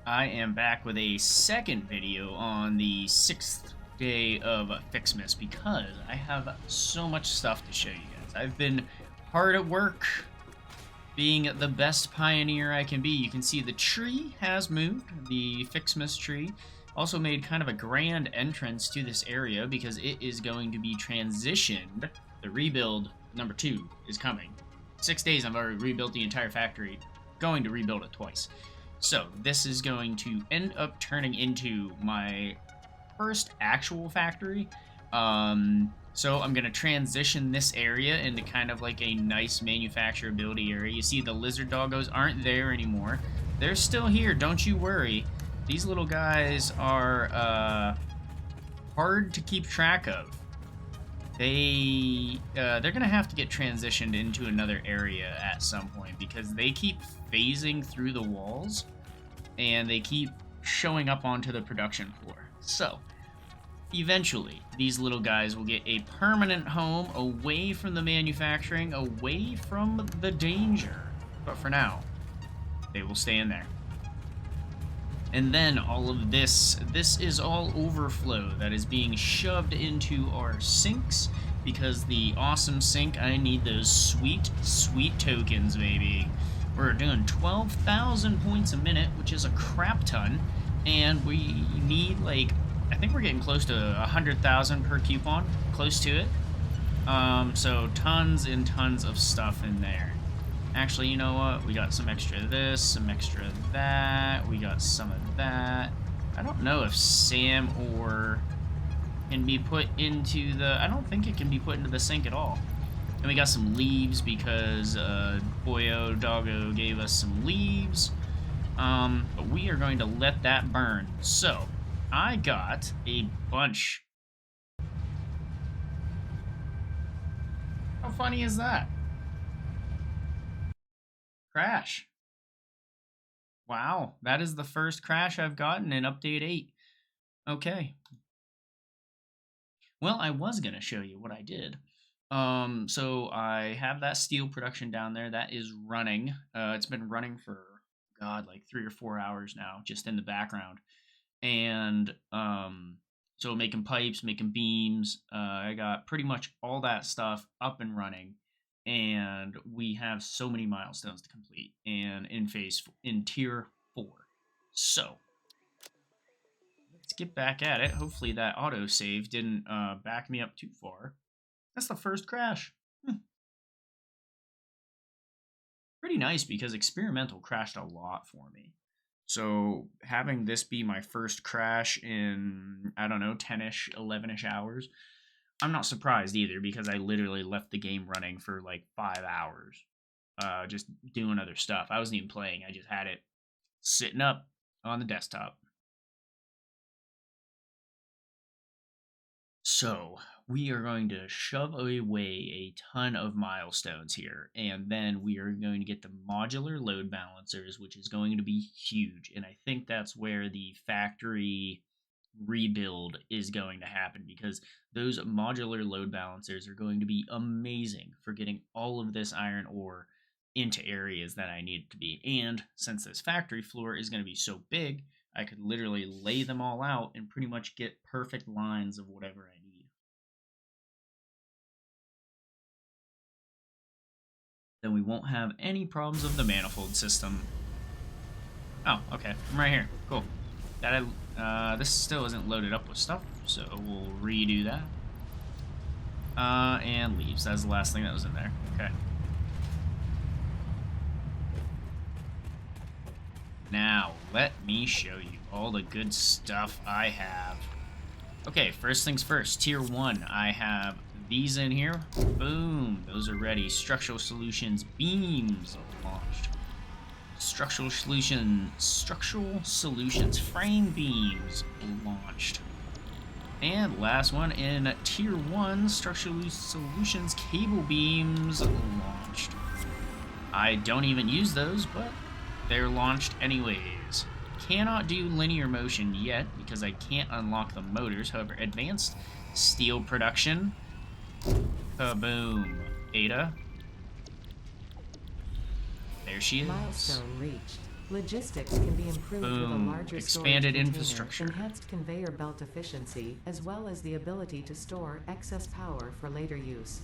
I am back with a second video on the 6th day of FICSMAS because I have so much stuff to show you guys. I've been hard at work being the best pioneer I can be. You can see the tree has moved, the FICSMAS tree. Also made kind of a grand entrance to this area because it is going to be transitioned. The rebuild number 2 is coming. 6 days I've already rebuilt the entire factory. Going to rebuild it twice. So this is going to end up turning into my first actual factory. So I'm going to transition this area into kind of like a nice manufacturability area. You see the lizard doggos aren't there anymore. They're still here, don't you worry. These little guys are hard to keep track of. They're gonna have to get transitioned into another area at some point because they keep phasing through the walls and they keep showing up onto the production floor. So eventually these little guys will get a permanent home away from the manufacturing, away from the danger. But for now, they will stay in there. And then all of this is all overflow that is being shoved into our sinks because the awesome sink, I need those sweet, sweet tokens, baby. We're doing 12,000 points a minute, which is a crap ton, and we need like, I think we're getting close to 100,000 per coupon, close to it. So tons and tons of stuff in there. Actually, you know what? We got some extra of this, some extra of that. We got some of that. I don't know if Sam ore can be put into the... I don't think it can be put into the sink at all. And we got some leaves because Boyo Doggo gave us some leaves. But we are going to let that burn. So, I got a bunch. How funny is that? Crash. Wow, that is the first crash I've gotten in Update 8. Okay. Well, I was going to show you what I did. So I have that steel production down there. That is running. It's been running for, God, like 3 or 4 hours now, just in the background. And so making pipes, making beams. I got pretty much all that stuff up and running. And we have so many milestones to complete and in tier 4. So let's get back at it. Hopefully that autosave didn't back me up too far. That's the first crash. Pretty nice because experimental crashed a lot for me. So having this be my first crash in, I don't know, 10-ish, 11-ish hours, I'm not surprised either because I literally left the game running for like 5 hours, just doing other stuff. I wasn't even playing. I just had it sitting up on the desktop. So we are going to shove away a ton of milestones here, and then we are going to get the modular load balancers, which is going to be huge. And I think that's where the factory rebuild is going to happen because those modular load balancers are going to be amazing for getting all of this iron ore into areas that I need it to be. And since this factory floor is going to be so big, I could literally lay them all out and pretty much get perfect lines of whatever I need. Then we won't have any problems of the manifold system. Oh, okay. I'm right here. Cool. This still isn't loaded up with stuff, so we'll redo that. And leaves. That's the last thing that was in there. Okay. Now, let me show you all the good stuff I have. Okay, first things first. Tier 1. I have these in here. Boom. Those are ready. Structural Solutions beams launched. Structural Solutions frame beams launched. And last one in tier 1, Structural Solutions cable beams launched. I don't even use those, but they're launched anyways. Cannot do linear motion yet because I can't unlock the motors. However, advanced steel production. Kaboom. Ada. There she is. Milestone reached. Logistics can be improved with a Boom. larger Expanded storage infrastructure. container, enhanced conveyor belt efficiency, as well as the ability to store excess power for later use.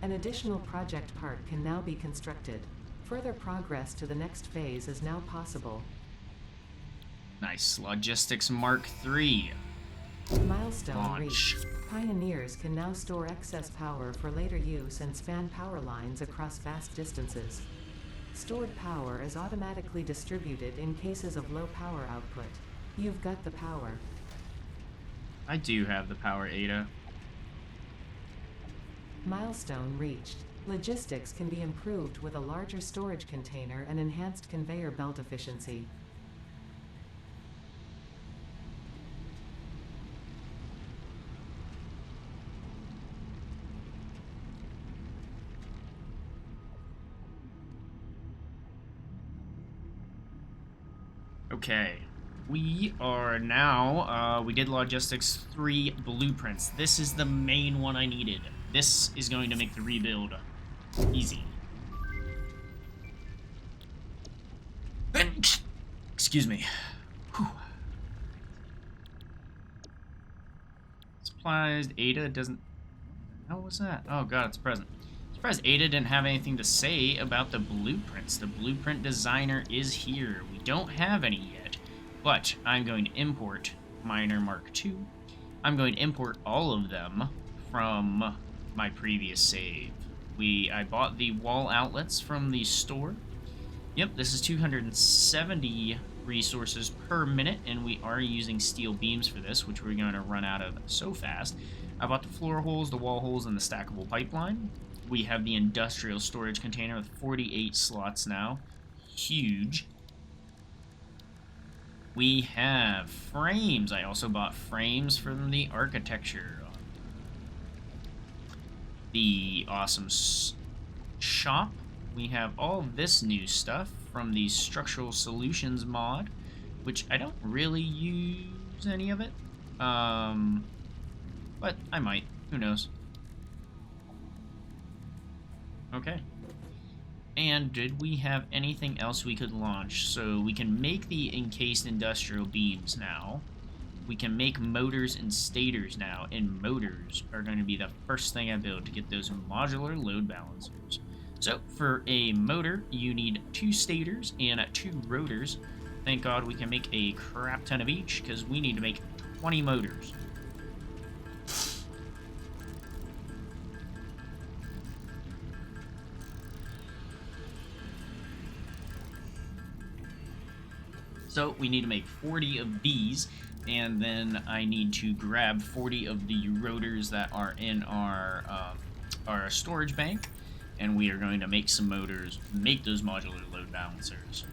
An additional project part can now be constructed. Further progress to the next phase is now possible. Nice. Logistics Mark III. Milestone Launch. reached. Pioneers can now store excess power for later use and span power lines across vast distances. Stored power is automatically distributed in cases of low power output. You've got the power. I do have the power, Ada. Milestone reached. Logistics can be improved with a larger storage container and enhanced conveyor belt efficiency. Okay. We are now, we did Logistics 3 blueprints. This is the main one I needed. This is going to make the rebuild easy. Excuse me. Whew. Supplies, Ada doesn't... How was that? Oh god, it's present. Surprised Ada didn't have anything to say about the blueprints. The blueprint designer is here. We don't have any yet, but I'm going to import Miner Mark II. I'm going to import all of them from my previous save. I bought the wall outlets from the store. Yep, this is 270 resources per minute, and we are using steel beams for this, which we're going to run out of so fast. I bought the floor holes, the wall holes, and the stackable pipeline. We have the industrial storage container with 48 slots now. Huge. We have frames. I also bought frames from the architecture. The awesome shop. We have all this new stuff from the structural solutions mod, which I don't really use any of it. But I might. Who knows? Okay. And did we have anything else we could launch? So we can make the encased industrial beams now. We can make motors and stators now, and motors are going to be the first thing I build to get those modular load balancers. So for a motor, you need 2 stators and 2 rotors. Thank God we can make a crap ton of each, because we need to make 20 motors. So we need to make 40 of these, and then I need to grab 40 of the rotors that are in our storage bank, and we are going to make some motors, make those modular load balancers,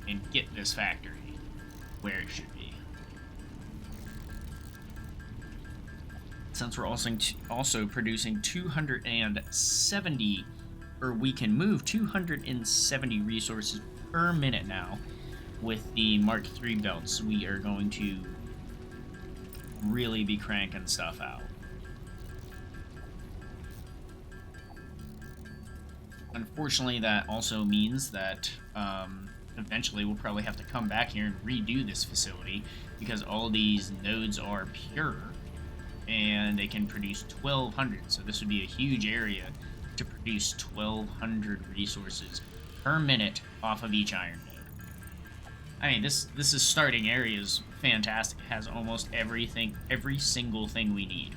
and get this factory where it should be. Since we're also producing 270, or we can move 270 resources per minute now with the Mark III belts, we are going to really be cranking stuff out. Unfortunately, that also means that eventually we'll probably have to come back here and redo this facility, because all these nodes are pure and they can produce 1,200. So this would be a huge area to produce 1,200 resources per minute off of each iron node. I mean, this is starting area is fantastic. It has almost everything, every single thing we need.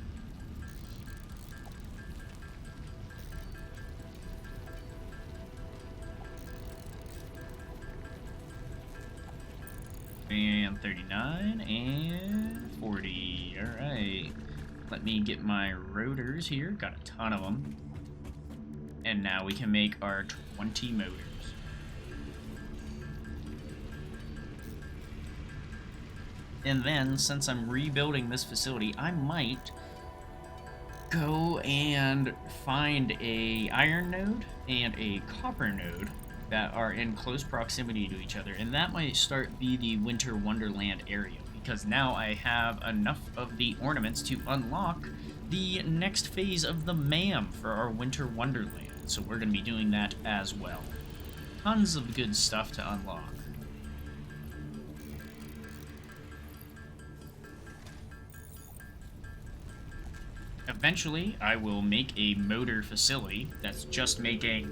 And 39 and 40. All right. Let me get my rotors here. Got a ton of them. And now we can make our 20 motors. And then, since I'm rebuilding this facility, I might go and find a iron node and a copper node that are in close proximity to each other, and that might be the Winter Wonderland area, because now I have enough of the ornaments to unlock the next phase of the MAM for our Winter Wonderland, so we're going to be doing that as well. tons of good stuff to unlock. Eventually, I will make a motor facility that's just making,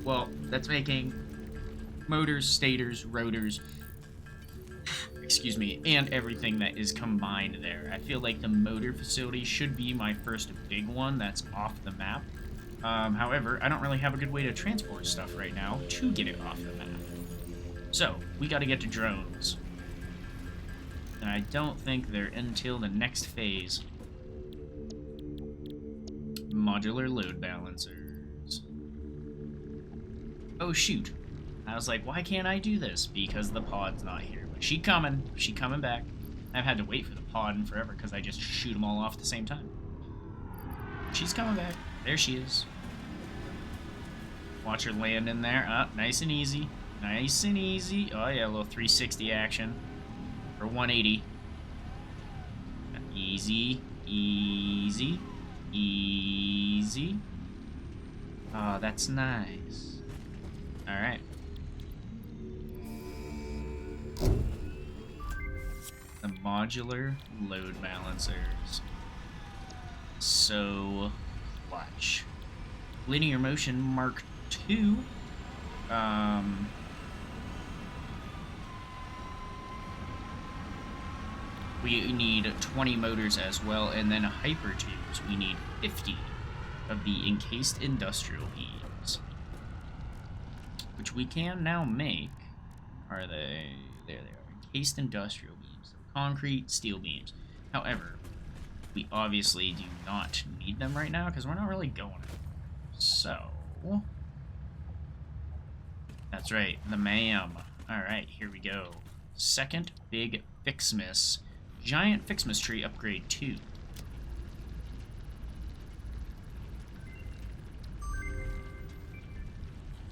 well, that's making motors, stators, rotors, excuse me, and everything that is combined there. I feel like the motor facility should be my first big one that's off the map. However, I don't really have a good way to transport stuff right now to get it off the map. So, we gotta get to drones. And I don't think they're until the next phase. Modular load balancers. Oh shoot. I was like, why can't I do this? Because the pod's not here. But she coming back. I've had to wait for the pod in forever because I just shoot them all off at the same time. She's coming back. There she is. Watch her land in there. Nice and easy. Nice and easy. Oh yeah, a little 360 action. Or 180. Easy. Easy. Easy. Oh, that's nice. Alright. The modular load balancers. So clutch. Linear motion Mark II. We need 20 motors as well, and then hyper tubes. We need 50 of the encased industrial beams, which we can now make. Are they? There they are. Encased industrial beams. Concrete, steel beams. However, we obviously do not need them right now because we're not really going anywhere. So, that's right, the ma'am. Alright, here we go. Second big FICSMAS. Giant FICSMAS tree upgrade 2.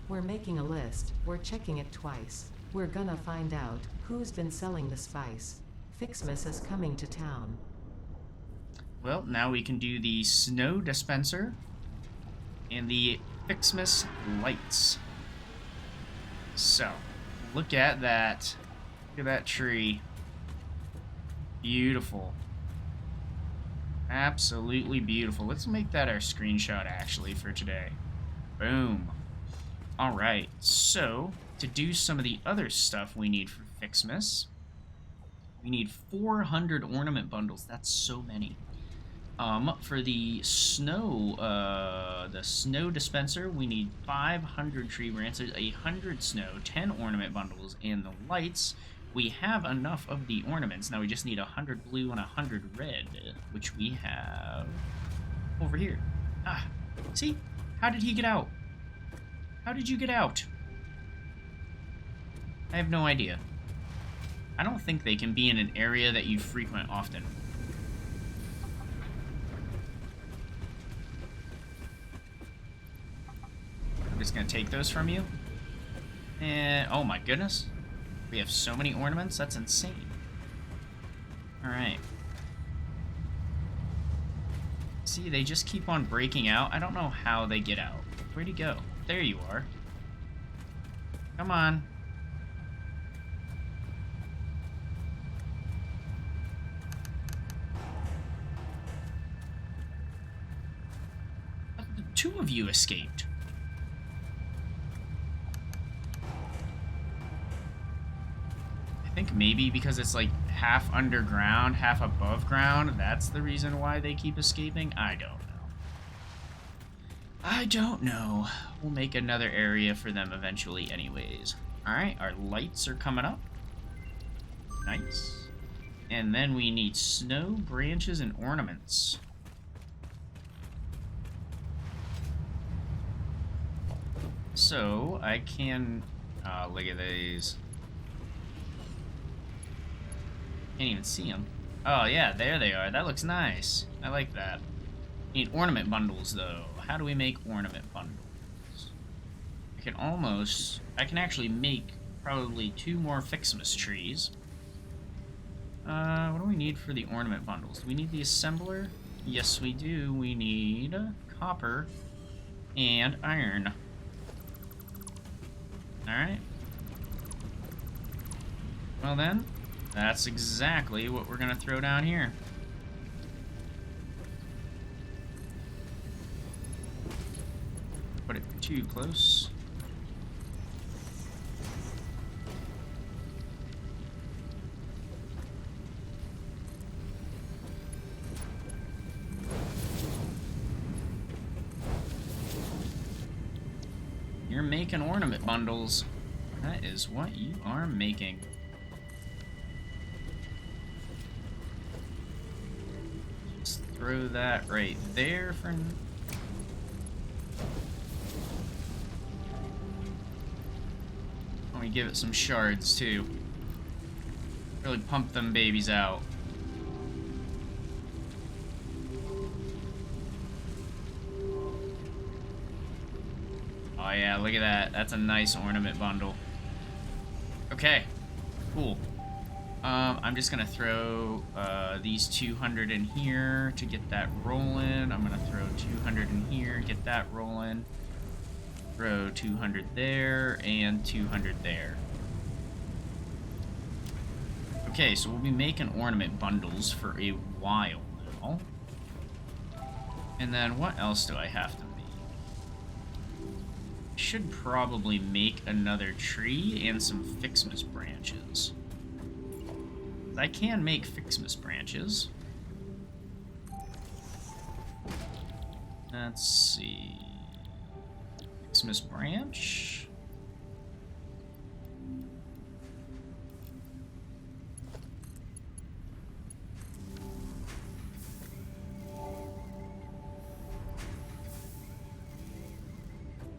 We're making a list. We're checking it twice. We're gonna find out who's been selling the spice. FICSMAS is coming to town. Well, now we can do the snow dispenser and the FICSMAS lights. So, look at that. Look at that tree. Beautiful. Absolutely beautiful. Let's make that our screenshot, actually, for today. Boom. Alright, so, to do some of the other stuff we need for FICSMAS, we need 400 ornament bundles. That's so many. For the snow dispenser, we need 500 tree branches, 100 snow, 10 ornament bundles, and the lights, we have enough of the ornaments. Now we just need 100 blue and 100 red, which we have over here. Ah, see? How did he get out? How did you get out? I have no idea. I don't think they can be in an area that you frequent often. I'm just gonna take those from you. And, oh my goodness. We have so many ornaments, that's insane. Alright. See, they just keep on breaking out. I don't know how they get out. Where'd he go? There you are. Come on. The two of you escaped. I think maybe because it's like half underground, half above ground. That's the reason why they keep escaping. I don't know. I don't know. We'll make another area for them eventually anyways. Alright, our lights are coming up. Nice. And then we need snow, branches, and ornaments. So, I can... look at these. Can't even see them. Oh, yeah, there they are. That looks nice. I like that. Need ornament bundles, though. How do we make ornament bundles? I can actually make probably 2 more FICSMAS trees. What do we need for the ornament bundles? Do we need the assembler? Yes, we do. We need copper and iron. Alright. Well then, that's exactly what we're gonna throw down here. Put it too close. You're making ornament bundles. That is what you are making. Just throw that right there for... Let me give it some shards too. Really pump them babies out. Oh yeah, look at that. That's a nice ornament bundle. Okay, cool. I'm just gonna throw these 200 in here to get that rolling. I'm gonna throw 200 in here, get that rolling. Throw 200 there and 200 there. Okay, so we'll be making ornament bundles for a while now. And then what else do I have to make? Should probably make another tree and some FICSMAS branches. I can make FICSMAS branches. Let's see. FICSMAS branch.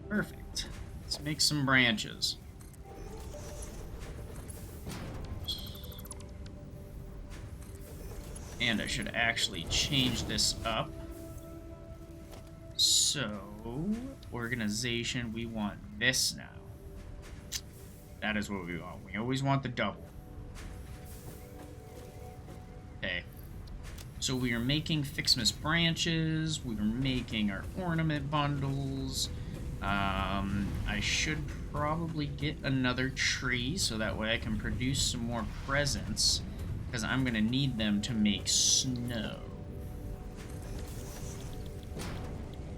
Perfect. Let's make some branches. And I should actually change this up. So, organization, we want this now. That is what we want. We always want the double. Okay. So we are making FICSMAS branches. We are making our ornament bundles. I should probably get another tree so that way I can produce some more presents, because I'm going to need them to make snow.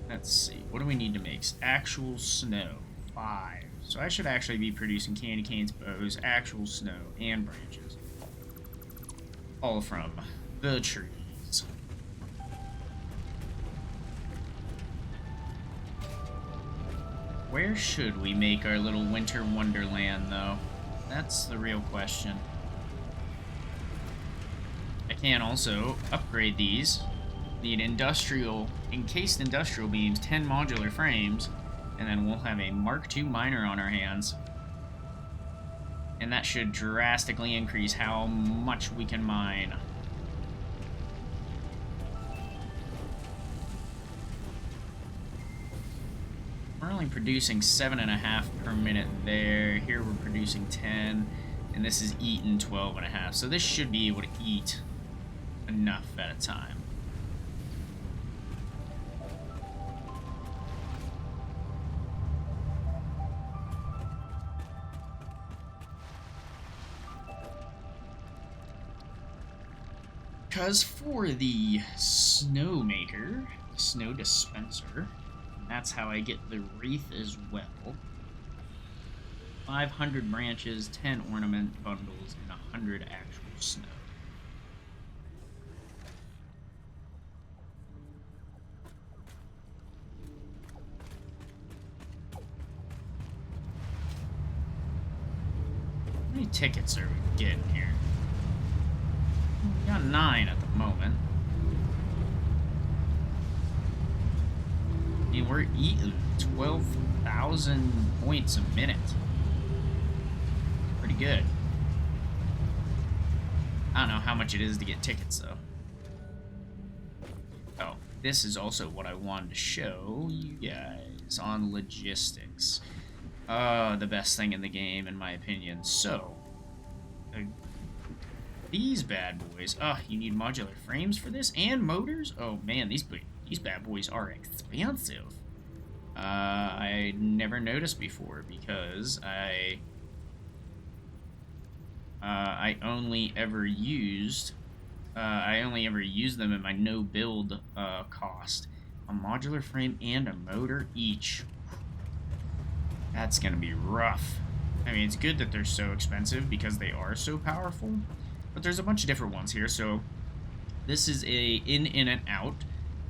Let's see. What do we need to make? Actual snow. 5. So I should actually be producing candy canes, bows, actual snow, and branches. All from the trees. Where should we make our little winter wonderland, though? That's the real question. I can also upgrade these. Need encased industrial beams, 10 modular frames, and then we'll have a Mark II miner on our hands. And that should drastically increase how much we can mine. We're only producing 7.5 per minute there. Here we're producing 10, and this is eating 12.5. So this should be able to eat enough at a time. Because for the snowmaker, snow dispenser, that's how I get the wreath as well. 500 branches, 10 ornament bundles, and 100 actual snow. How many tickets are we getting here? We got 9 at the moment. I mean, we're eating 12,000 points a minute. Pretty good. I don't know how much it is to get tickets, though. Oh, this is also what I wanted to show you guys on logistics. The best thing in the game, in my opinion. So, these bad boys. You need modular frames for this and motors? Oh man, these bad boys are expensive. I never noticed before because I only ever used them in my no build cost. A modular frame and a motor each. That's gonna be rough. I mean, it's good that they're so expensive because they are so powerful, but there's a bunch of different ones here. So this is a in and out.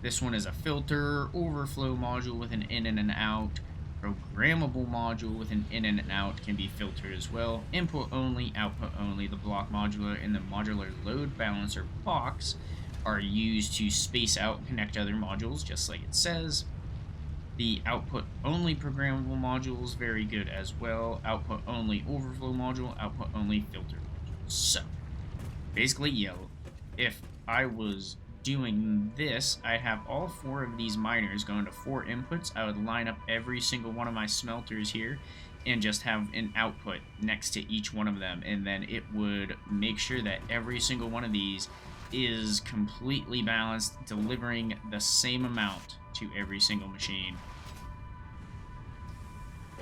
This one is a filter overflow module with an in and an out. Programmable module with an in and an out can be filtered as well. Input only, output only. The block modular and the modular load balancer box are used to space out and connect other modules, just like it says. The output only programmable module is very good as well. Output only overflow module, output only filter module. So basically, if I was doing this, I'd have all 4 of these miners going to 4 inputs. I would line up every single one of my smelters here and just have an output next to each one of them, and then it would make sure that every single one of these is completely balanced, delivering the same amount to every single machine,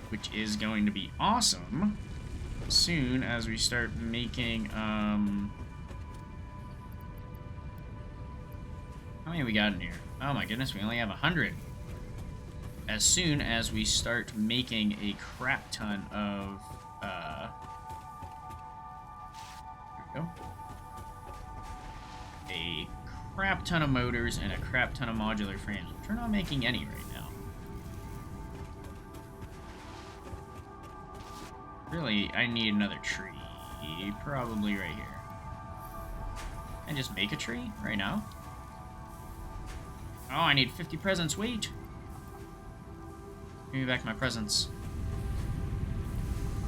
which is going to be awesome as soon as we start making how many we got in here? Oh my goodness, we only have 100. As soon as we start making a crap ton of, here we go. A crap ton of motors and a crap ton of modular frames, which we're not making any right now. Really, I need another tree, probably right here. And just make a tree right now. Oh, I need 50 presents. Wait. Give me back my presents.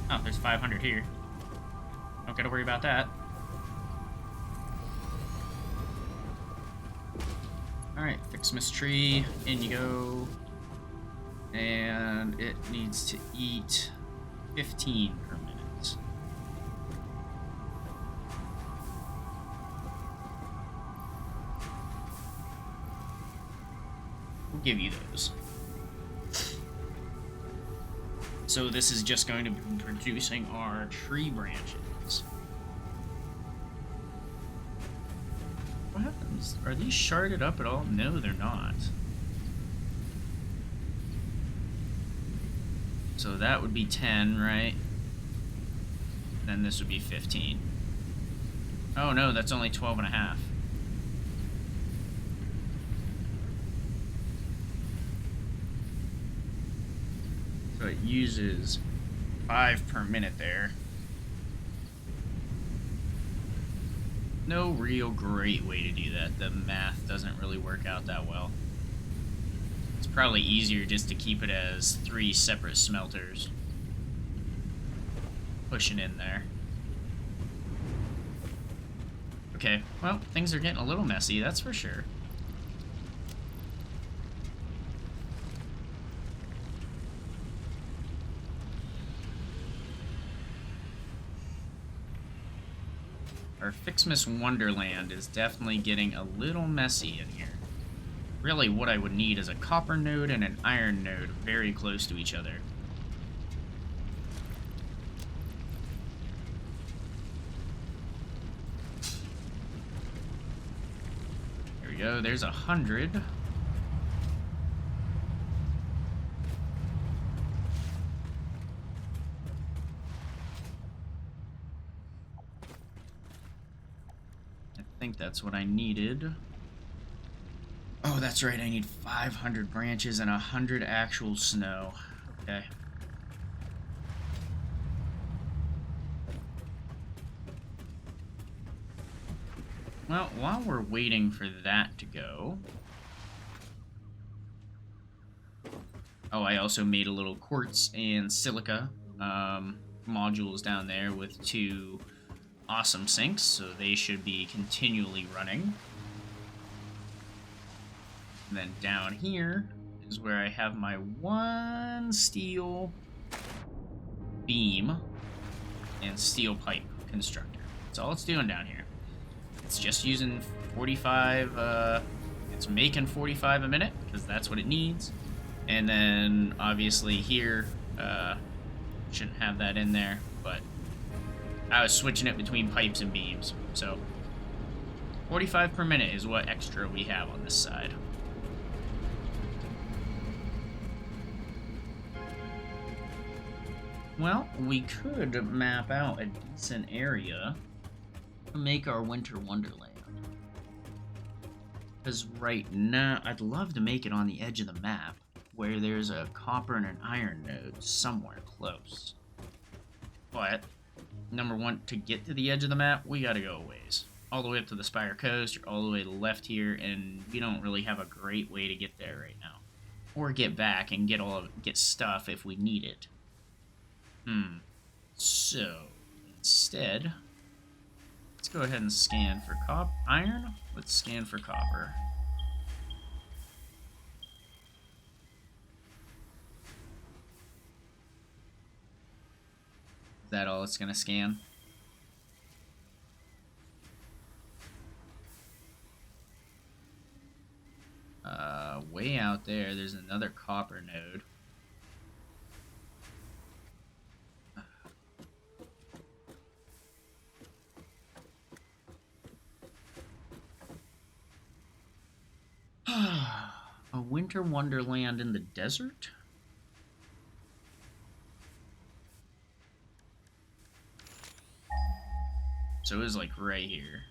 Oh, there's 500 here. Don't gotta worry about that. Alright, FICSMAS tree. In you go. And it needs to eat 15 per minute. We'll give you those. So this is just going to be producing our tree branches. What happens? Are these sharded up at all? No, they're not. So that would be 10, right? Then this would be 15. Oh no, that's only 12 and a half. So it uses 5 per minute there. No real great way to do that. The math doesn't really work out that well. It's probably easier just to keep it as 3 separate smelters. Pushing in there. Okay, well, things are getting a little messy, that's for sure. Our FICSMAS Wonderland is definitely getting a little messy in here. Really, what I would need is a copper node and an iron node very close to each other. There we go, there's 100. I think that's what I needed. Oh, that's right, I need 500 branches and 100 actual snow. Okay. Well, while we're waiting for that to go... Oh, I also made a little quartz and silica modules down there with 2 awesome sinks, so they should be continually running. And then down here is where I have my 1 steel beam and steel pipe constructor. That's all it's doing down here. It's just using 45, it's making 45 a minute, because that's what it needs. And then obviously here, shouldn't have that in there, but I was switching it between pipes and beams. So 45 per minute is what extra we have on this side. Well, we could map out a decent area to make our winter wonderland. Because right now, I'd love to make it on the edge of the map, where there's a copper and an iron node somewhere close. But, number one, to get to the edge of the map, we gotta go a ways. All the way up to the Spire Coast, or all the way to the left here, and we don't really have a great way to get there right now. Or get back and get stuff if we need it. So, instead, let's go ahead and scan for iron. Let's scan for copper. Is that all it's gonna scan? Way out there, there's another copper node. A winter wonderland in the desert? So it was like right here.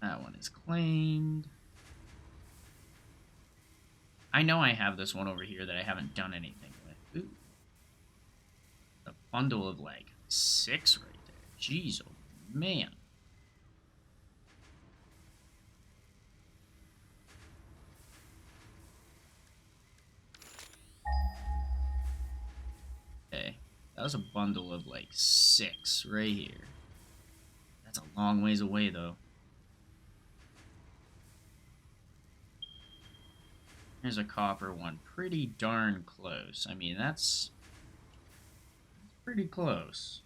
That one is claimed. I know I have this one over here that I haven't done anything with. Ooh. A bundle of like 6 right there. Jeez, oh man. Okay, that was a bundle of like 6 right here. That's a long ways away though. Here's a copper one, pretty darn close. I mean, that's pretty close.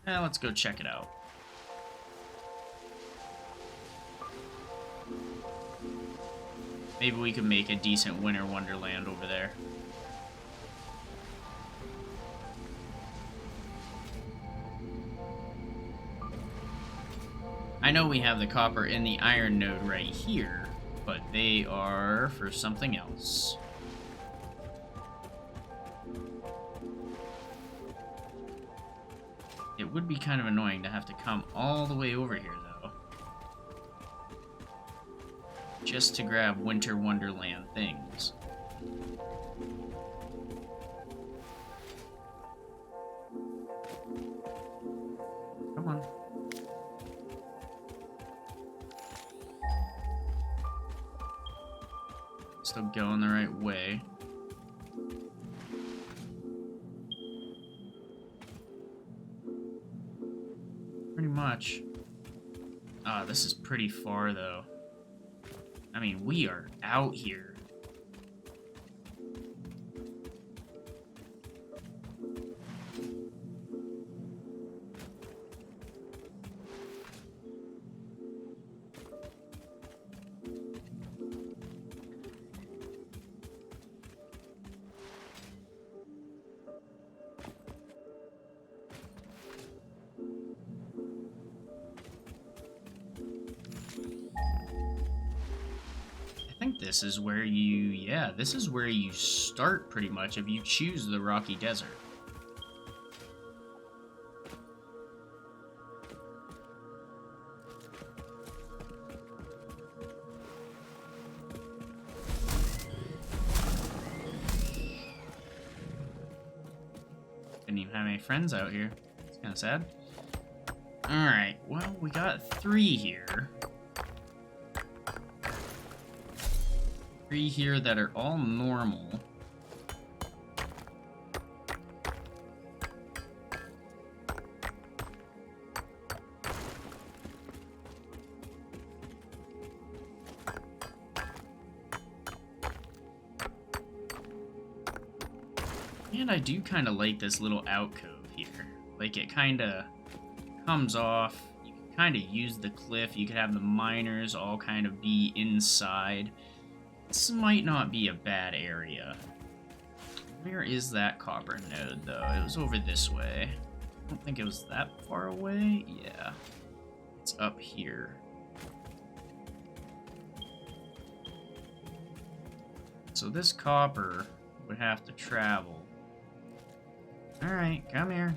Now let's go check it out. Maybe we can make a decent winter wonderland over there. I know we have the copper and the iron node right here, but they are for something else. It would be kind of annoying to have to come all the way over here, though. Just to grab winter wonderland things. Come on. Still going the right way. Pretty much. Ah, this is pretty far though. I mean, we are out here. This is where this is where you start pretty much if you choose the Rocky Desert. Didn't even have any friends out here. It's kind of sad. Alright, well, we got 3 here. 3 here that are all normal. And I do kind of like this little alcove here. Like, it kind of comes off. You can kind of use the cliff. You could have the miners all kind of be inside. This might not be a bad area. Where is that copper node, though? It was over this way. I don't think it was that far away. Yeah. It's up here. So this copper would have to travel. Alright, come here.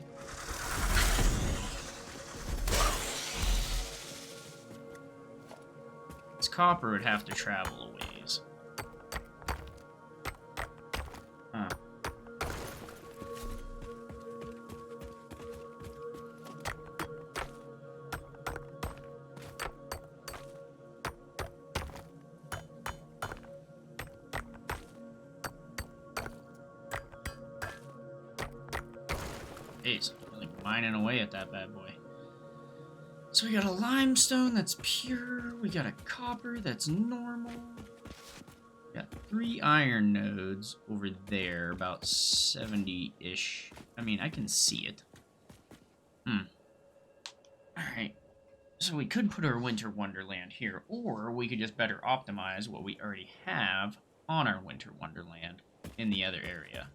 This copper would have to travel a ways. Huh. Jeez, like mining away at that bad boy. So we got a limestone that's pure, we got a copper that's normal. We got 3 iron nodes over there, about 70-ish. I mean, I can see it. Alright. So we could put our Winter Wonderland here, or we could just better optimize what we already have on our Winter Wonderland in the other area.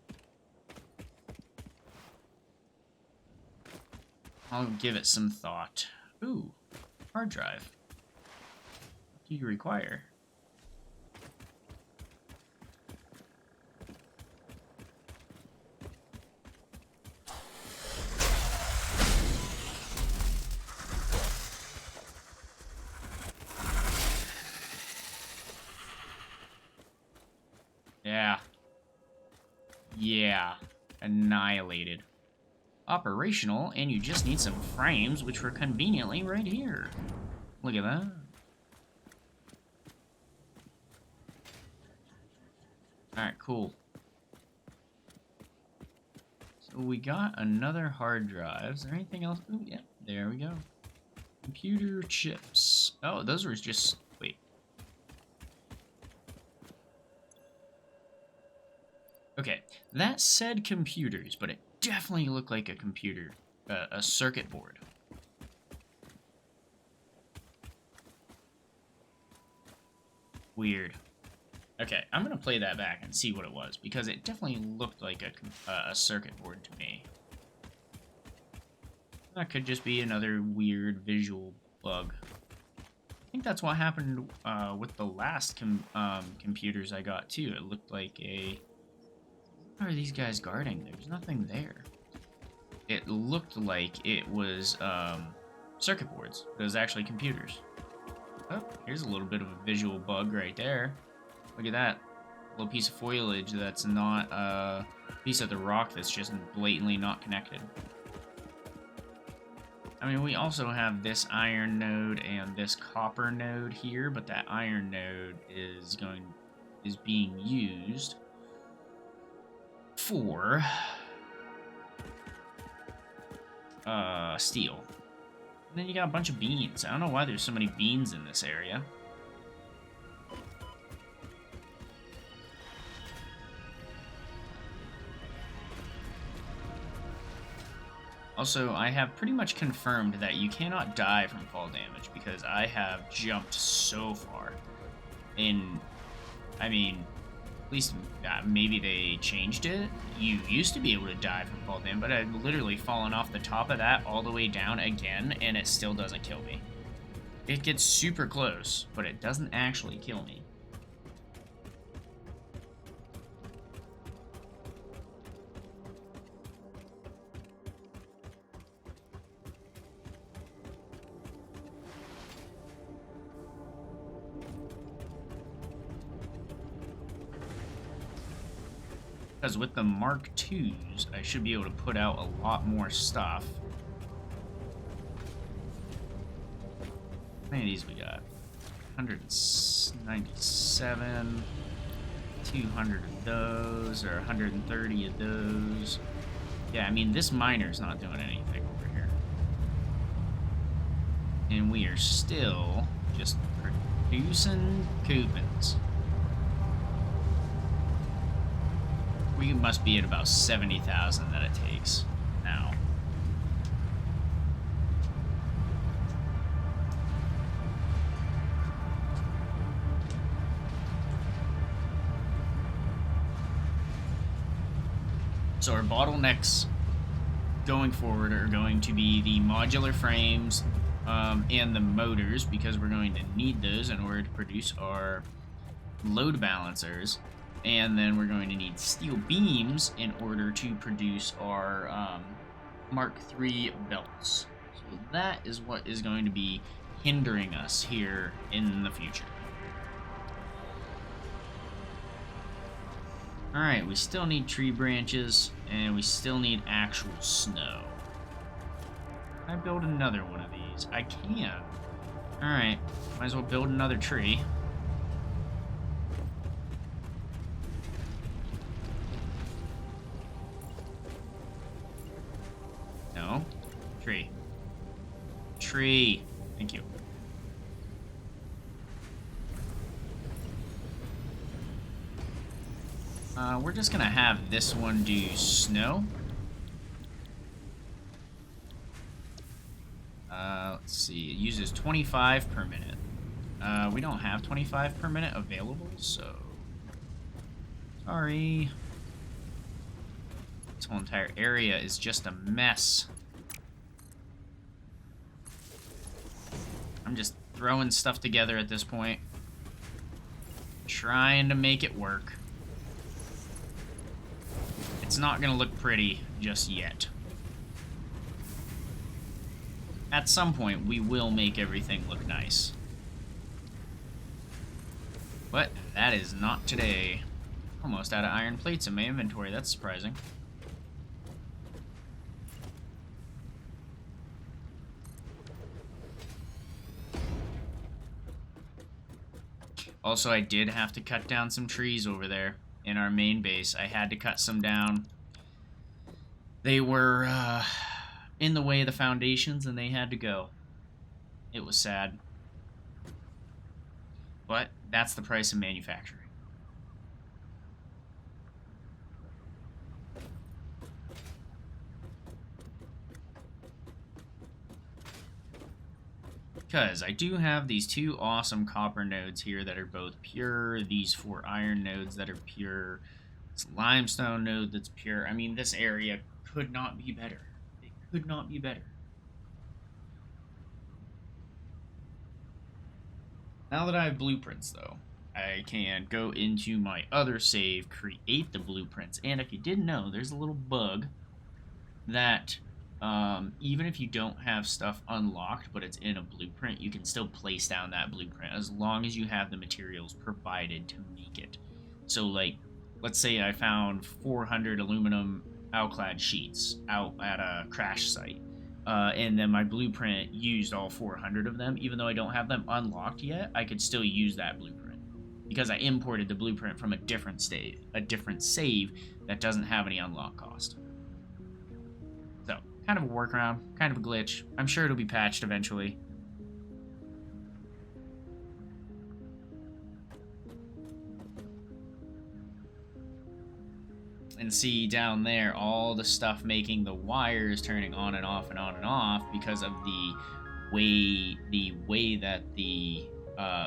I'll give it some thought. Ooh, hard drive. What do you require? Yeah. Annihilated. Operational, and you just need some frames, which were conveniently right here. Look at that. Alright, cool. So we got another hard drive. Is there anything else? Oh, yeah, there we go. Computer chips. Oh, those were just... wait. Okay, that said computers, but it definitely looked like a computer, a circuit board. Weird. Okay, I'm gonna play that back and see what it was, because it definitely looked like a circuit board to me. That could just be another weird visual bug. I think that's what happened with the last computers I got too. It looked like a... what are these guys guarding? There's nothing there. It looked like it was circuit boards. It was actually computers. Oh, here's a little bit of a visual bug right there. Look at that. Little piece of foliage that's not a piece of the rock that's just blatantly not connected. I mean, we also have this iron node and this copper node here, but that iron node is being used for steel. And then you got a bunch of beans. I don't know why there's so many beans in this area. Also, I have pretty much confirmed that you cannot die from fall damage because I have jumped so far. And, I mean, at least maybe they changed it. You used to be able to die from fall damage, but I've literally fallen off the top of that all the way down again, and it still doesn't kill me. It gets super close, but it doesn't actually kill me. Because with the Mark IIs, I should be able to put out a lot more stuff. How many of these we got? 197, 200 of those, or 130 of those. Yeah, I mean, this miner's not doing anything over here. And we are still just producing coupons. We must be at about 70,000 that it takes now. So our bottlenecks going forward are going to be the modular frames and the motors, because we're going to need those in order to produce our load balancers. And then we're going to need steel beams in order to produce our Mark III belts. So that is what is going to be hindering us here in the future. Alright, we still need tree branches, and we still need actual snow. Can I build another one of these? I can. Alright, might as well build another tree. No. Tree. Tree. Thank you. We're just gonna have this one do snow. Let's see, it uses 25 per minute. We don't have 25 per minute available, so sorry. This whole entire area is just a mess. I'm just throwing stuff together at this point, trying to make it work. It's not going to look pretty just yet. At some point, we will make everything look nice. But that is not today. Almost out of iron plates in my inventory. That's surprising. Also, I did have to cut down some trees over there in our main base. I had to cut some down. They were in the way of the foundations, and they had to go. It was sad. But that's the price of manufacturing. Because I do have these two awesome copper nodes here that are both pure, these 4 iron nodes that are pure, this limestone node that's pure. I mean, this area could not be better. It could not be better. Now that I have blueprints, though, I can go into my other save, create the blueprints, and if you didn't know, there's a little bug that even if you don't have stuff unlocked, but it's in a blueprint, you can still place down that blueprint as long as you have the materials provided to make it. So, like, let's say I found 400 aluminum alclad sheets out at a crash site, and then my blueprint used all 400 of them. Even though I don't have them unlocked yet, I could still use that blueprint because I imported the blueprint from a different save that doesn't have any unlock cost. Kind of a workaround, kind of a glitch. I'm sure it'll be patched eventually. And see down there, all the stuff making the wires turning on and off and on and off because of the way that the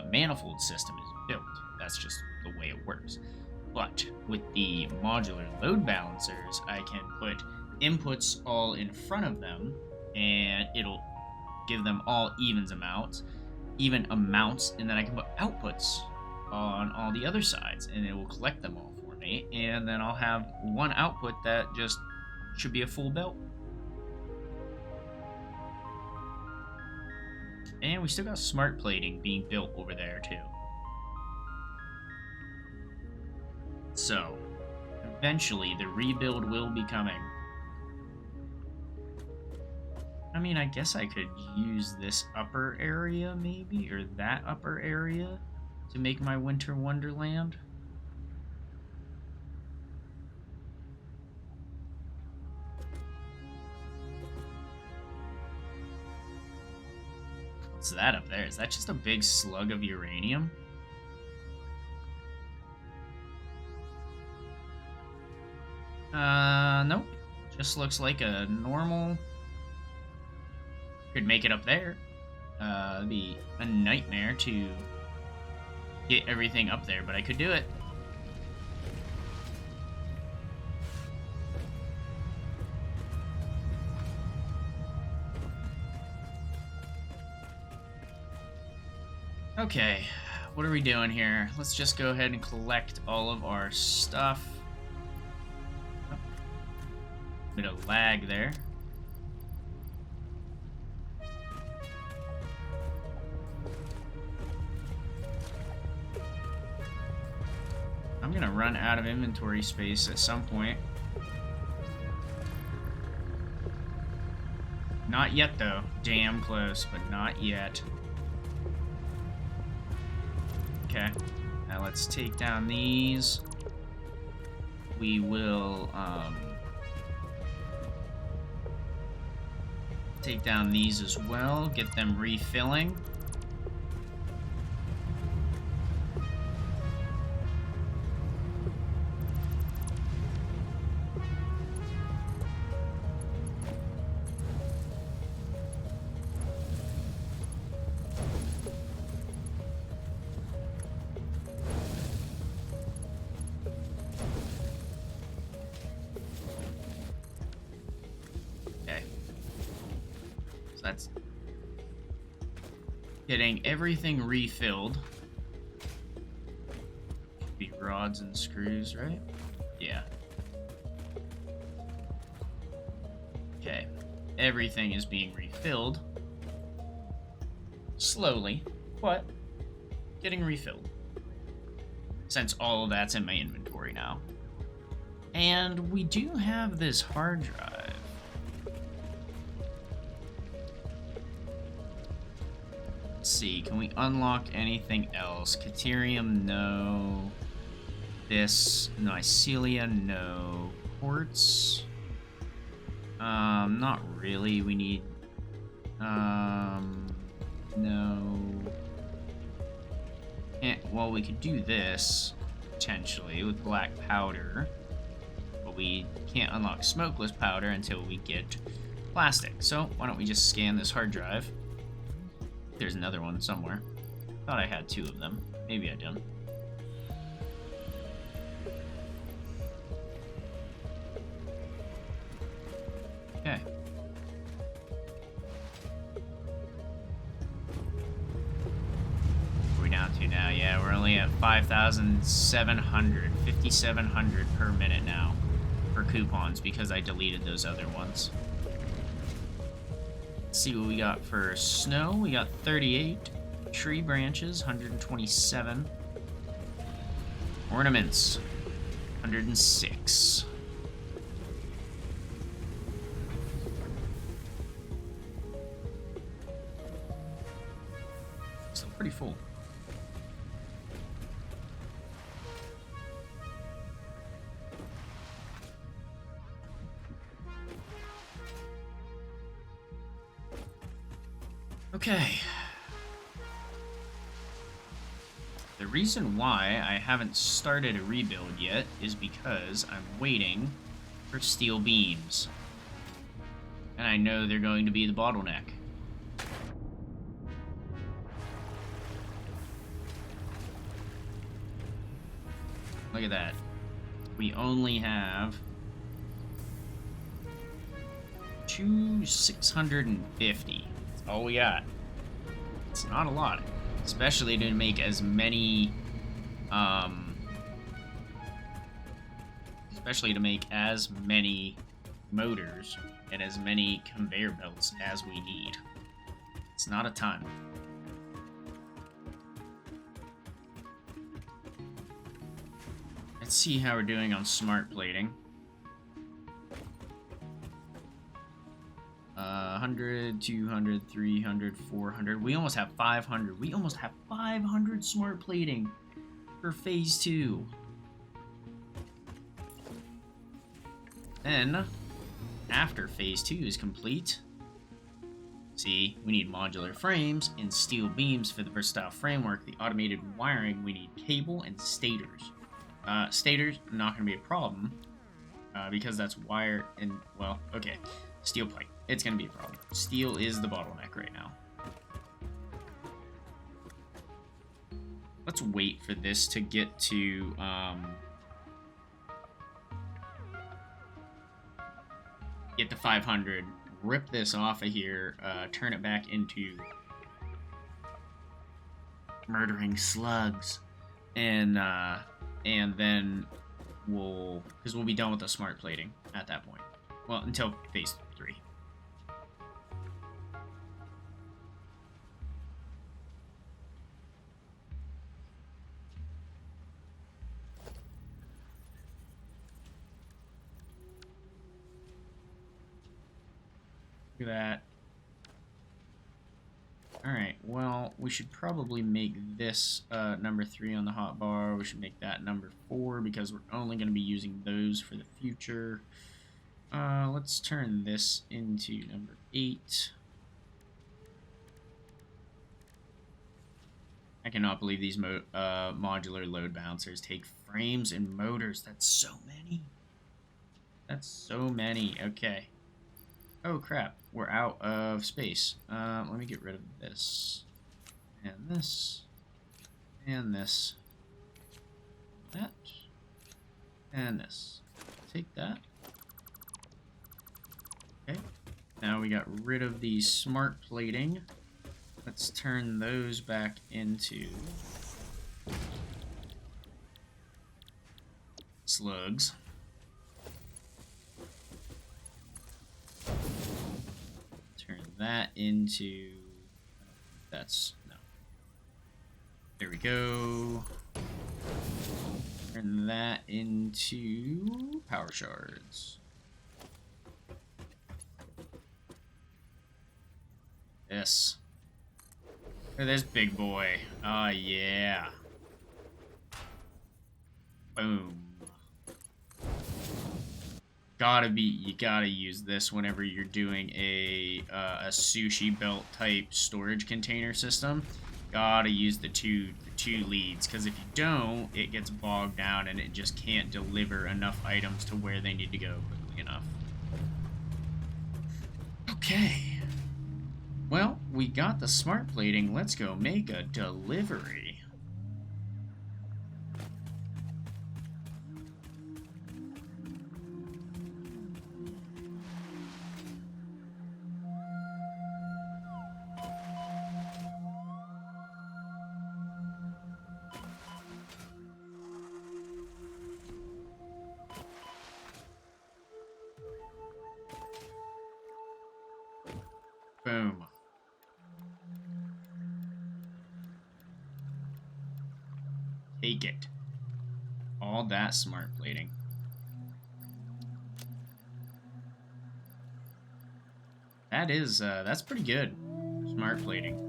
manifold system is built. That's just the way it works. But with the modular load balancers, I can put inputs all in front of them, and it'll give them all even amounts, and then I can put outputs on all the other sides, and it will collect them all for me, and then I'll have one output that just should be a full belt. And we still got smart plating being built over there too. So, eventually the rebuild will be coming. I mean, I guess I could use this upper area, maybe, or that upper area to make my winter wonderland. What's that up there? Is that just a big slug of uranium? Nope. Just looks like a normal... Could make it up there. It'd be a nightmare to get everything up there, but I could do it. Okay, what are we doing here? Let's just go ahead and collect all of our stuff. Oh, bit of lag there. I'm gonna run out of inventory space at some point. Not yet, though. Damn close, but not yet. Okay. Now let's take down these. We will, take down these as well. Get them refilling. That's getting everything refilled. Should be rods and screws, right? Yeah. Okay. Everything is being refilled. Slowly, but getting refilled. Since all of that's in my inventory now. And we do have this hard drive. Let's see, can we unlock anything else? Caterium, no. This, Mycelia, no. Quartz, not really. We need, no. Well, we could do this, potentially, with black powder. But we can't unlock smokeless powder until we get plastic. So, why don't we just scan this hard drive? There's another one somewhere. Thought I had two of them. Maybe I don't. Okay. What are we down to now? Yeah, we're only at 5,700. 5,700 per minute now for coupons because I deleted those other ones. Let's see what we got for snow. We got 38. Tree branches, 127. Ornaments, 106. Still pretty full. Okay. The reason why I haven't started a rebuild yet is because I'm waiting for steel beams. And I know they're going to be the bottleneck. Look at that. We only have 650. That's all we got. It's not a lot, especially to make as many, motors and as many conveyor belts as we need. It's not a ton. Let's see how we're doing on smart plating. 100, 200, 300, 400. We almost have 500. We almost have 500 smart plating for phase 2. Then, after phase 2 is complete, see, we need modular frames and steel beams for the versatile framework. The automated wiring, we need cable and stators. Stators, not going to be a problem, because that's wire and, well, okay, steel pipe. It's going to be a problem. Steel is the bottleneck right now. Let's wait for this to get to, get to 500. Rip this off of here, turn it back into murdering slugs, and then because we'll be done with the smart plating at that point. Well, until phase 3. Look at that. Alright, well, we should probably make this number 3 on the hotbar. We should make that number 4 because we're only going to be using those for the future. Let's turn this into number 8. I cannot believe these modular load balancers take frames and motors. That's so many. That's so many. Okay. Oh crap, we're out of space. Let me get rid of this. And this. And this. That. And this. Take that. Okay. Now we got rid of the smart plating. Let's turn those back into slugs. Turn that into... That's... no. There we go. Turn that into power shards. This. Look at this big boy. Oh, yeah. Boom. You gotta use this whenever you're doing a sushi belt type storage container system. Gotta use the two leads, because if you don't, it gets bogged down and it just can't deliver enough items to where they need to go quickly enough. Okay. Well, we got the smart plating. Let's go make a delivery. Boom. Take it. All that smart plating. That is, that's pretty good. Smart plating.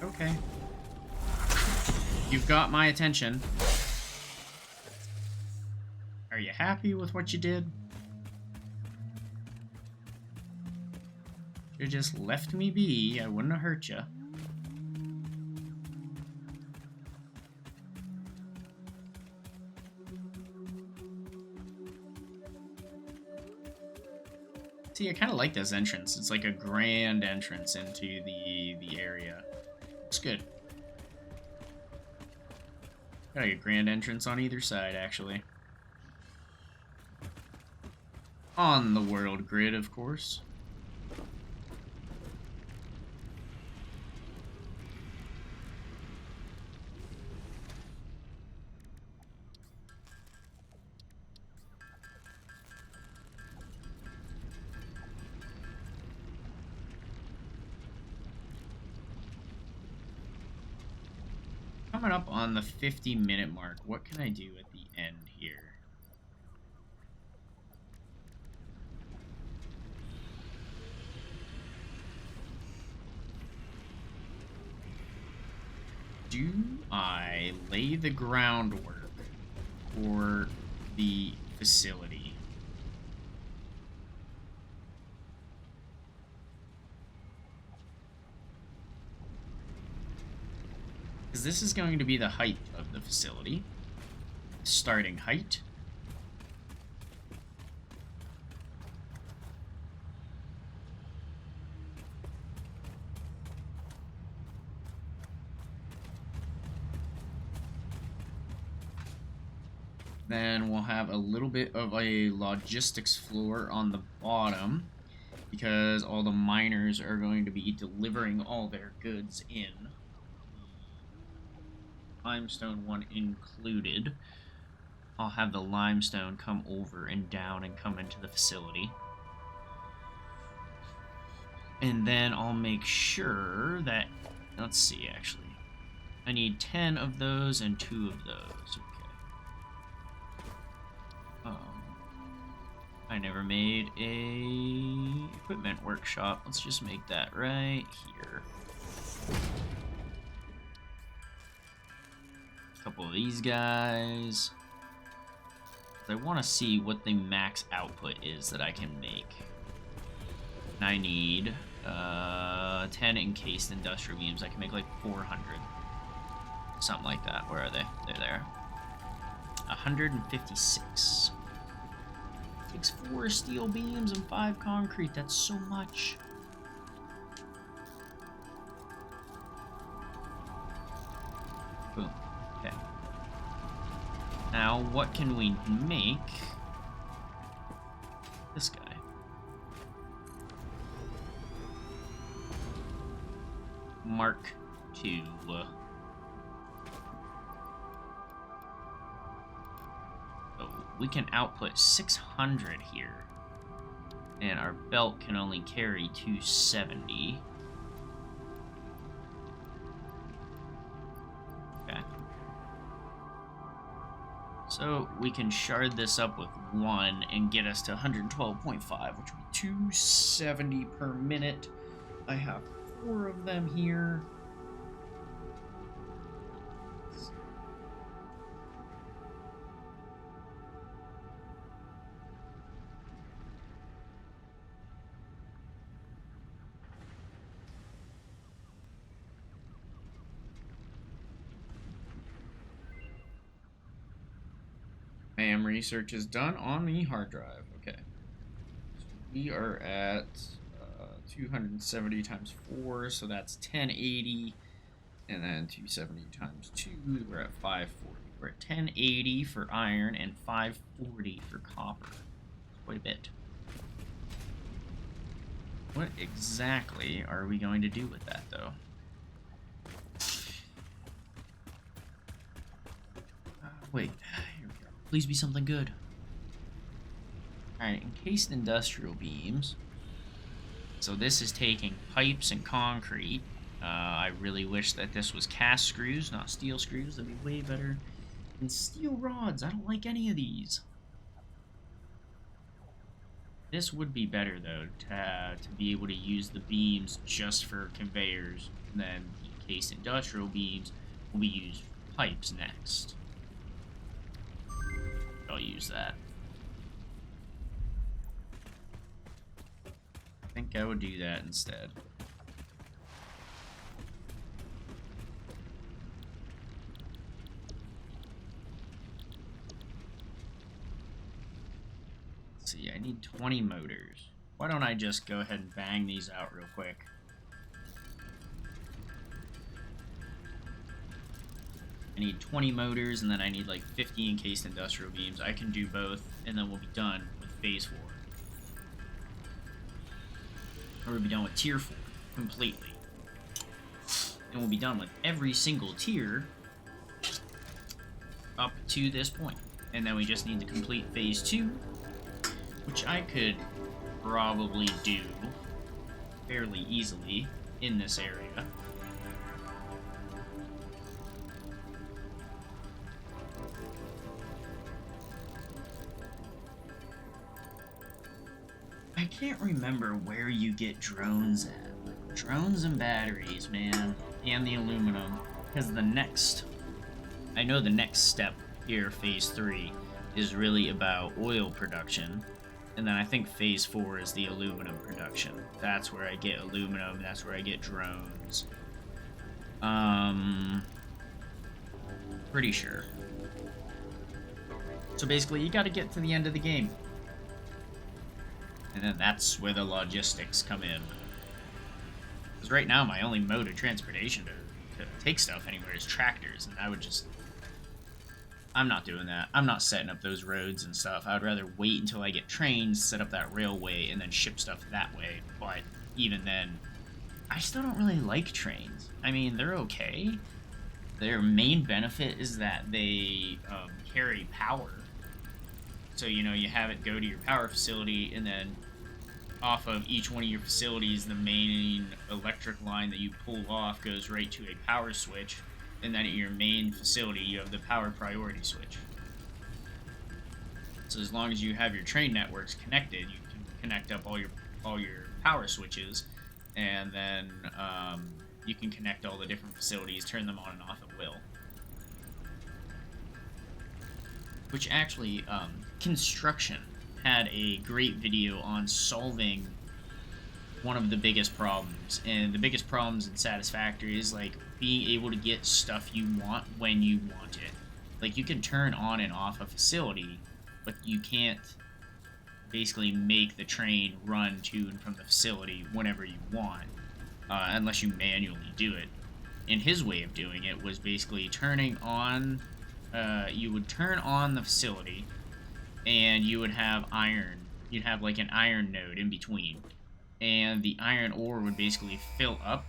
Okay. You've got my attention. Are you happy with what you did? You just left me be, I wouldn't have hurt you. See, I kind of like this entrance. It's like a grand entrance into the area. It's good. Got a grand entrance on either side, actually. On the world grid, of course. Coming up on the 50-minute mark, what can I do at the end here? Do I lay the groundwork for the facility? Because this is going to be the height of the facility. Starting height. Then we'll have a little bit of a logistics floor on the bottom, because all the miners are going to be delivering all their goods in. The limestone one included. I'll have the limestone come over and down and come into the facility. And then I'll make sure that, let's see actually. I need 10 of those and 2 of those. Okay. I never made a equipment workshop. Let's just make that right here. A couple of these guys. I want to see what the max output is that I can make. And I need 10 encased industrial beams. I can make like 400. Something like that. Where are they? They're there. 156. Takes 4 steel beams and 5 concrete. That's so much. Boom. Okay. Now, what can we make? This guy. Mark II. We can output 600 here. And our belt can only carry 270. Okay. So we can shard this up with 1 and get us to 112.5, which would be 270 per minute. I have 4 of them here. AM research is done on the hard drive. Okay. So we are at 270 times 4, so that's 1080. And then 270 times 2, we're at 540. We're at 1080 for iron and 540 for copper. Quite a bit. What exactly are we going to do with that, though? Wait. Please be something good. Alright, encased industrial beams. So this is taking pipes and concrete. I really wish that this was cast screws, not steel screws. That'd be way better than steel rods. I don't like any of these. This would be better, though, to be able to use the beams just for conveyors. And then encased industrial beams will be used for pipes next. I'll use that. I think I would do that instead. Let's see, I need 20 motors. Why don't I just go ahead and bang these out real quick? I need 20 motors, and then I need like 50 encased industrial beams. I can do both, and then we'll be done with Phase 4. Or we'll be done with Tier 4 completely. And we'll be done with every single tier up to this point. And then we just need to complete Phase 2, which I could probably do fairly easily in this area. I can't remember where you get drones at. Drones and batteries, man. And the aluminum. Because I know the next step here, Phase 3, is really about oil production. And then I think Phase 4 is the aluminum production. That's where I get aluminum, that's where I get drones. Pretty sure. So basically, you gotta get to the end of the game. And then that's where the logistics come in. Because right now, my only mode of transportation to take stuff anywhere is tractors, and I would just I'm not doing that. I'm not setting up those roads and stuff. I would rather wait until I get trains, set up that railway, and then ship stuff that way. But even then, I still don't really like trains. I mean, they're okay. Their main benefit is that they carry power. So, you know, you have it go to your power facility, and then off of each one of your facilities, the main electric line that you pull off goes right to a power switch. And then at your main facility, you have the power priority switch. So as long as you have your train networks connected, you can connect up all your power switches, and then you can connect all the different facilities, turn them on and off at will. Which actually, Construction had a great video on solving one of the biggest problems. And the biggest problems in Satisfactory is like being able to get stuff you want when you want it. Like you can turn on and off a facility, but you can't basically make the train run to and from the facility whenever you want, unless you manually do it. And his way of doing it was basically turning on, you would turn on the facility, and you would have iron. You'd have like an iron node in between. And the iron ore would basically fill up.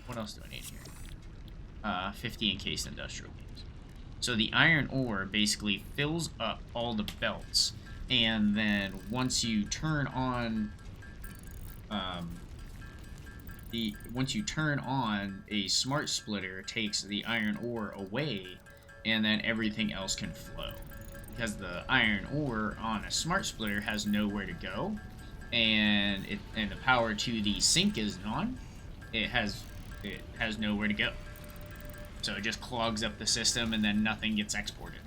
What else do I need here? 50 encased industrial beams. So the iron ore basically fills up all the belts, and then once you turn on, a smart splitter takes the iron ore away, and then everything else can flow. Because the iron ore on a smart splitter has nowhere to go, and the power to the sink is on. It has nowhere to go. So it just clogs up the system, and then nothing gets exported.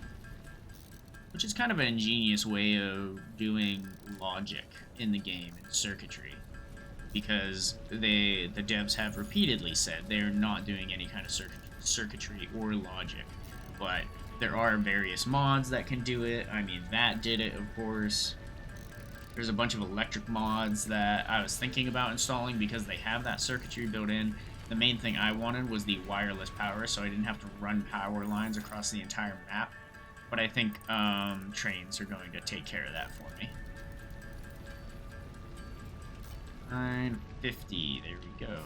Which is kind of an ingenious way of doing logic in the game and circuitry, because the devs have repeatedly said they're not doing any kind of circuitry or logic, but there are various mods that can do it. I mean, that did it, of course. There's a bunch of electric mods that I was thinking about installing because they have that circuitry built in. The main thing I wanted was the wireless power, so I didn't have to run power lines across the entire map. But I think trains are going to take care of that for me. 950, there we go.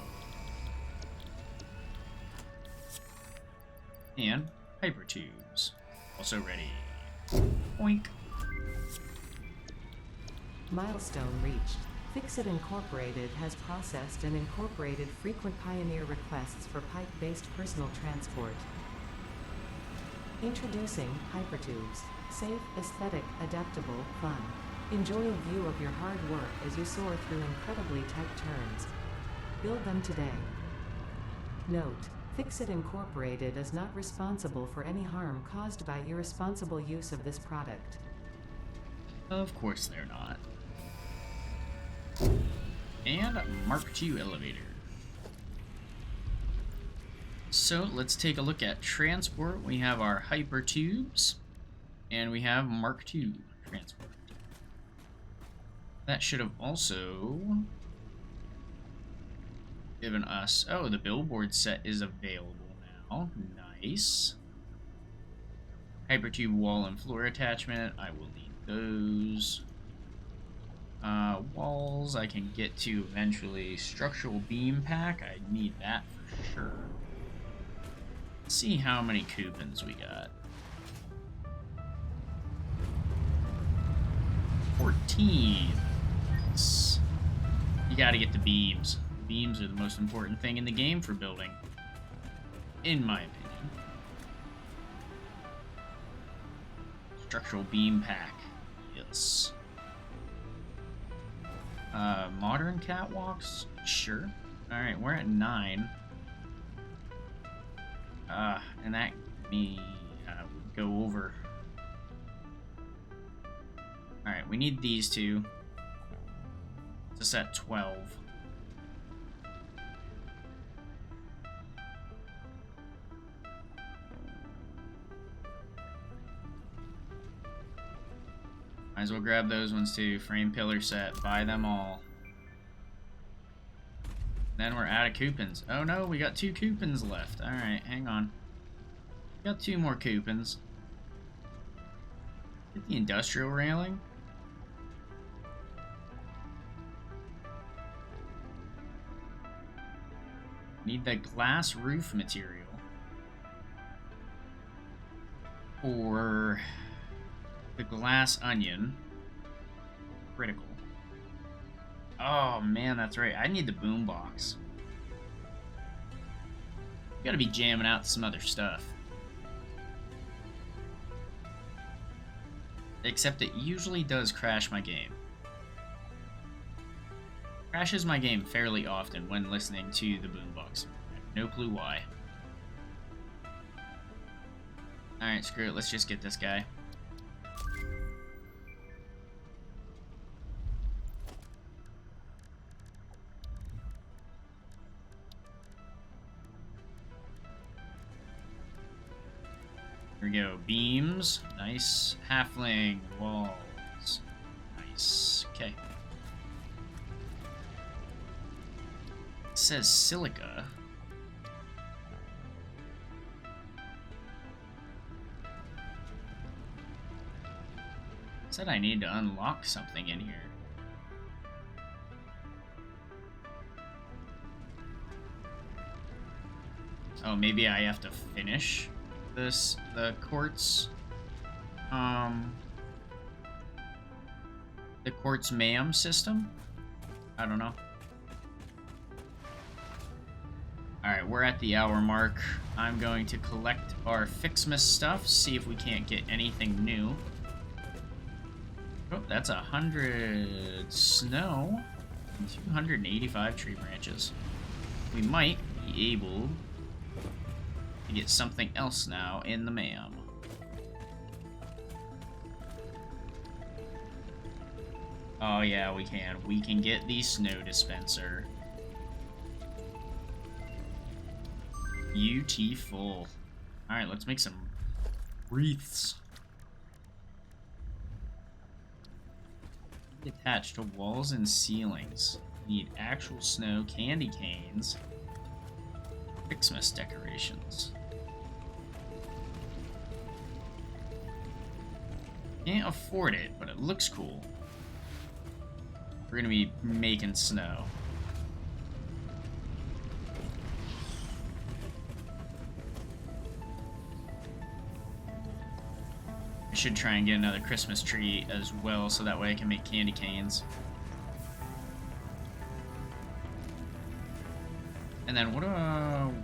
And hyper tubes, also ready. Oink. Milestone reached. Fixit Incorporated has processed and incorporated frequent Pioneer requests for pipe-based personal transport. Introducing Hypertubes. Safe, aesthetic, adaptable, fun. Enjoy a view of your hard work as you soar through incredibly tight turns. Build them today. Note: Fixit Incorporated is not responsible for any harm caused by irresponsible use of this product. Of course they're not. And Mark II elevator. So let's take a look at transport. We have our hyper tubes, and we have Mark II transport. That should have also given us, oh, the billboard set is available now. Nice. Hypertube wall and floor attachment, I will need those. Walls I can get to eventually. Structural beam pack, I need that for sure. Let's see how many coupons we got. 14. Nice. You gotta get the beams. Beams are the most important thing in the game for building, in my opinion. Structural beam pack. Yes. Modern catwalks? Sure. Alright, we're at 9. And that me would go over. Alright, we need these two to set 12. Might as well grab those ones too. Frame pillar set. Buy them all. Then we're out of coupons. Oh no, we got 2 coupons left. Alright, hang on. We got 2 more coupons. Get the industrial railing. Need the glass roof material. Or the glass onion. Critical. Oh man, that's right. I need the boombox. Gotta be jamming out some other stuff. Except it usually does crash my game. Crashes my game fairly often when listening to the boombox. No clue why. Alright, screw it. Let's just get this guy. Here we go. Beams. Nice. Halfling. Walls. Nice. Okay. It says silica. It said I need to unlock something in here. Oh, maybe I have to finish the quartz, the quartz mayhem system? I don't know. Alright, we're at the hour mark. I'm going to collect our FICSMAS stuff, see if we can't get anything new. Oh, that's 100 snow and 285 tree branches. We might be able to get something else now in the mayhem. Oh yeah, we can. We can get the snow dispenser. Beautiful. Alright, let's make some wreaths. Attached to walls and ceilings. Need actual snow, candy canes, FICSMAS decorations. Can't afford it, but it looks cool. We're gonna be making snow. I should try and get another Christmas tree as well, so that way I can make candy canes. And then what,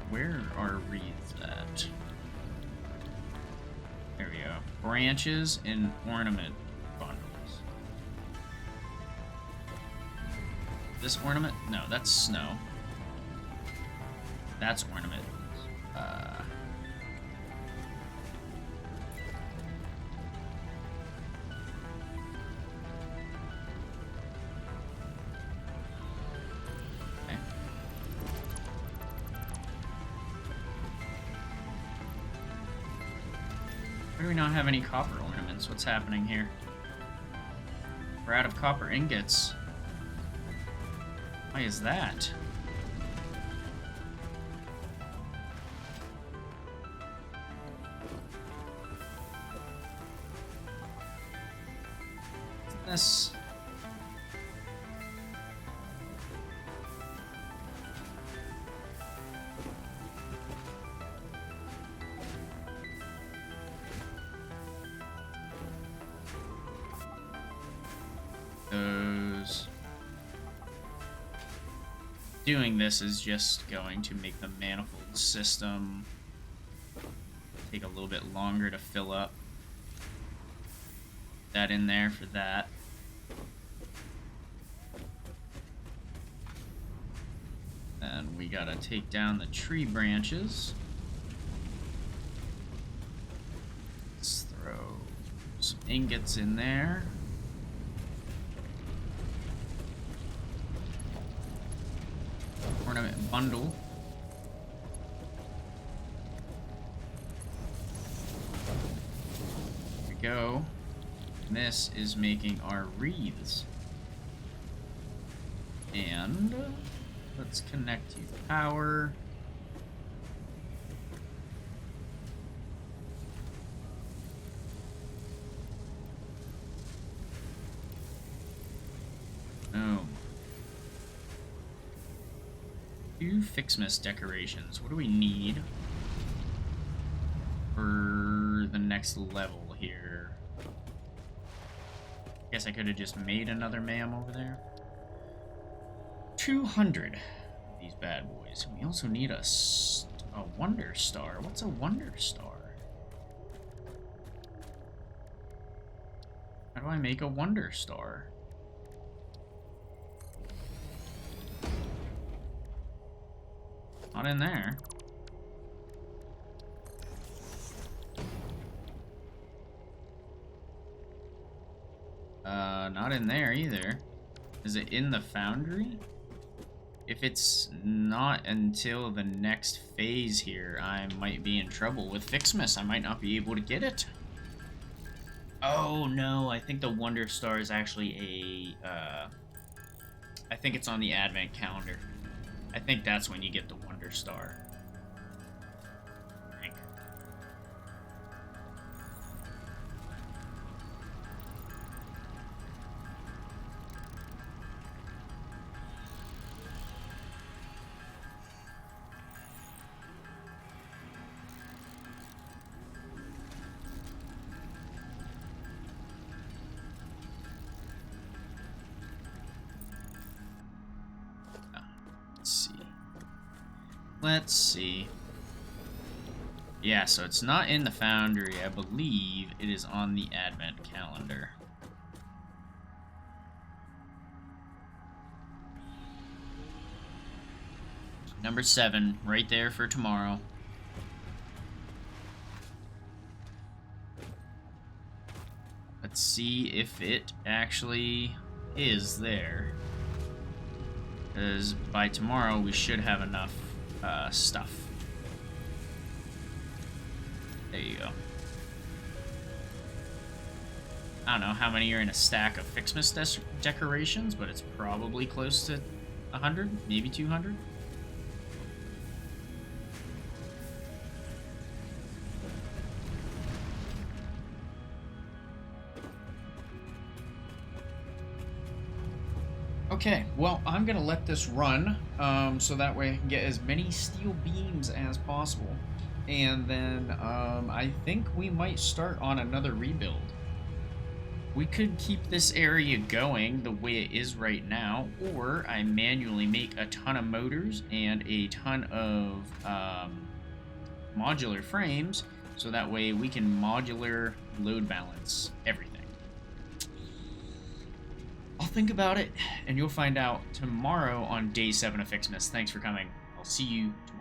where are wreaths at? There we go. Branches and ornament bundles. This ornament? No, that's snow. That's ornament. Why do we not have any copper ornaments? What's happening here? We're out of copper ingots. Why is that? Isn't this... Doing this is just going to make the manifold system take a little bit longer to fill up. That in there for that. And we gotta take down the tree branches. Let's throw some ingots in there. Ornament bundle. There we go. And this is making our wreaths. And let's connect to power. 2 FICSMAS decorations. What do we need for the next level here? Guess I could have just made another ma'am over there. 200 of these bad boys. We also need a Wonder Star. What's a Wonder Star? How do I make a Wonder Star? Not in there. Not in there either. Is it in the foundry? If it's not until the next phase here, I might be in trouble with FICSMAS. I might not be able to get it. Oh no, I think the Wonder Star is actually a... I think it's on the Advent calendar. I think that's when you get the Wonder Star. I think. Let's see. Yeah, so it's not in the foundry. I believe it is on the Advent calendar. Number 7, right there for tomorrow. Let's see if it actually is there. Because by tomorrow we should have enough stuff. There you go. I don't know how many are in a stack of FICSMAS decorations, but it's probably close to 100, maybe 200. Okay, well, I'm going to let this run so that way I can get as many steel beams as possible. And then I think we might start on another rebuild. We could keep this area going the way it is right now, or I manually make a ton of motors and a ton of modular frames, so that way we can modular load balance everything. I'll think about it, and you'll find out tomorrow on day 7 of FICSMAS. Thanks for coming. I'll see you tomorrow.